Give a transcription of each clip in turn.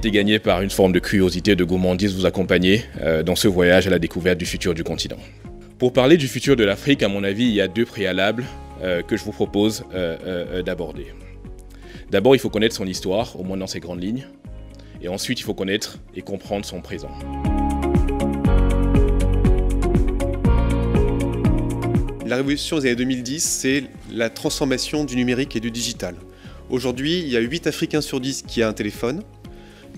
été gagné par une forme de curiosité, de gourmandise, vous accompagner dans ce voyage à la découverte du futur du continent. Pour parler du futur de l'Afrique, à mon avis, il y a deux préalables que je vous propose d'aborder. D'abord, il faut connaître son histoire, au moins dans ses grandes lignes. Et ensuite, il faut connaître et comprendre son présent. La révolution des années 2010, c'est la transformation du numérique et du digital. Aujourd'hui, il y a 8 Africains sur 10 qui a un téléphone.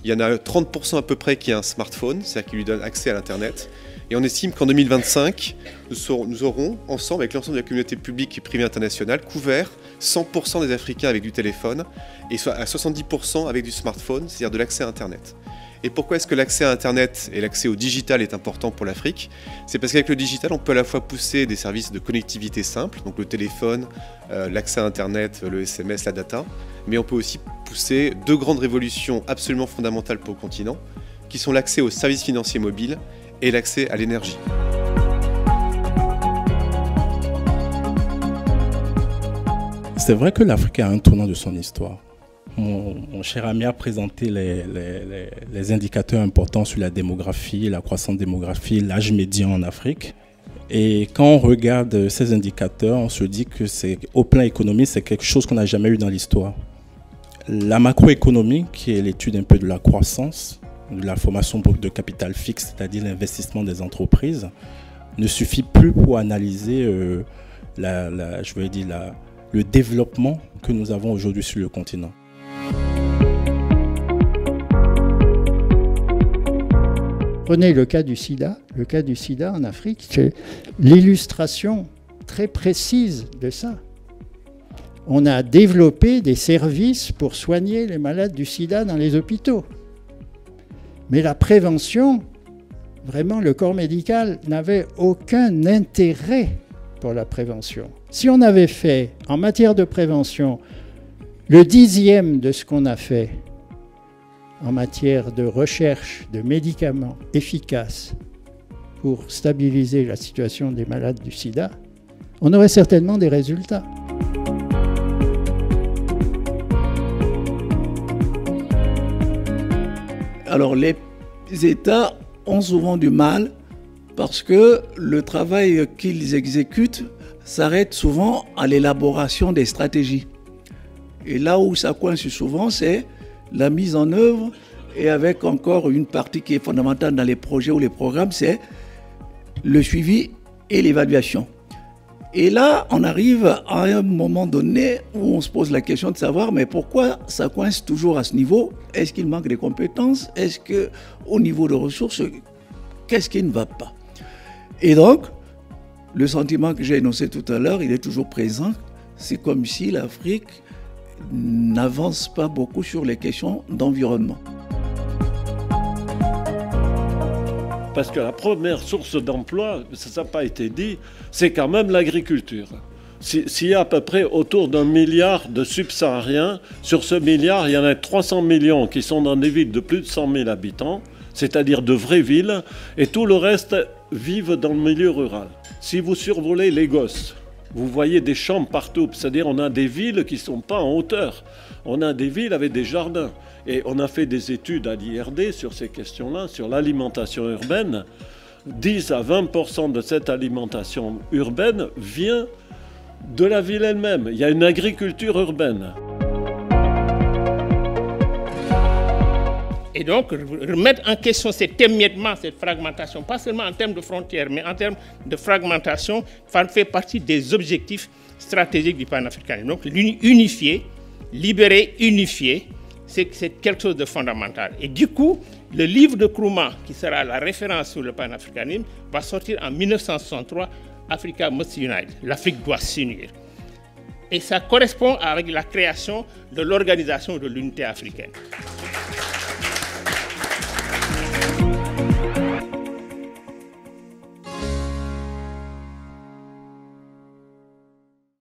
Il y en a 30% à peu près qui a un smartphone, c'est-à-dire qui lui donne accès à l'Internet. Et on estime qu'en 2025, nous aurons, ensemble avec l'ensemble de la communauté publique et privée internationale, couvert 100% des Africains avec du téléphone et à 70% avec du smartphone, c'est-à-dire de l'accès à Internet. Et pourquoi est-ce que l'accès à Internet et l'accès au digital est important pour l'Afrique? C'est parce qu'avec le digital, on peut à la fois pousser des services de connectivité simples, donc le téléphone, l'accès à Internet, le SMS, la data, mais on peut aussi pousser deux grandes révolutions absolument fondamentales pour le continent, qui sont l'accès aux services financiers mobiles et l'accès à l'énergie. C'est vrai que l'Afrique a un tournant de son histoire. Mon cher ami a présenté les indicateurs importants sur la démographie, la croissance démographie, l'âge médian en Afrique. Et quand on regarde ces indicateurs, on se dit que au plan économique, c'est quelque chose qu'on n'a jamais eu dans l'histoire. La macroéconomie, qui est l'étude un peu de la croissance, de la formation de capital fixe, c'est-à-dire l'investissement des entreprises, ne suffit plus pour analyser le développement que nous avons aujourd'hui sur le continent. Prenez le cas du sida. Le cas du sida en Afrique, c'est l'illustration très précise de ça. On a développé des services pour soigner les malades du sida dans les hôpitaux. Mais la prévention, vraiment, le corps médical n'avait aucun intérêt pour la prévention. Si on avait fait, en matière de prévention, le 10e de ce qu'on a fait en matière de recherche de médicaments efficaces pour stabiliser la situation des malades du sida, on aurait certainement des résultats. Alors les États ont souvent du mal parce que le travail qu'ils exécutent s'arrête souvent à l'élaboration des stratégies. Et là où ça coince souvent, c'est la mise en œuvre, et avec encore une partie qui est fondamentale dans les projets ou les programmes, c'est le suivi et l'évaluation. Et là, on arrive à un moment donné où on se pose la question de savoir, mais pourquoi ça coince toujours à ce niveau? Est-ce qu'il manque des compétences? Est-ce qu'au niveau de ressources, qu'est-ce qui ne va pas? Et donc, le sentiment que j'ai énoncé tout à l'heure, il est toujours présent. C'est comme si l'Afrique n'avance pas beaucoup sur les questions d'environnement. Parce que la première source d'emploi, ça n'a pas été dit, c'est quand même l'agriculture. S'il y a à peu près autour d'1 milliard de subsahariens, sur ce milliard, il y en a 300 millions qui sont dans des villes de plus de 100 000 habitants, c'est-à-dire de vraies villes, et tout le reste vivent dans le milieu rural. Si vous survolez Lagos, vous voyez des champs partout, c'est-à-dire on a des villes qui ne sont pas en hauteur. On a des villes avec des jardins. Et on a fait des études à l'IRD sur ces questions-là, sur l'alimentation urbaine. 10 à 20% de cette alimentation urbaine vient de la ville elle-même. Il y a une agriculture urbaine. Et donc, remettre en question cet émiettement, cette fragmentation, pas seulement en termes de frontières, mais en termes de fragmentation, fait partie des objectifs stratégiques du panafricanisme. Donc, unifier, libérer, unifier, c'est quelque chose de fondamental. Et du coup, le livre de Nkrumah, qui sera la référence sur le panafricanisme, va sortir en 1963, Africa Must Unite, l'Afrique doit s'unir. Et ça correspond avec la création de l'Organisation de l'Unité africaine.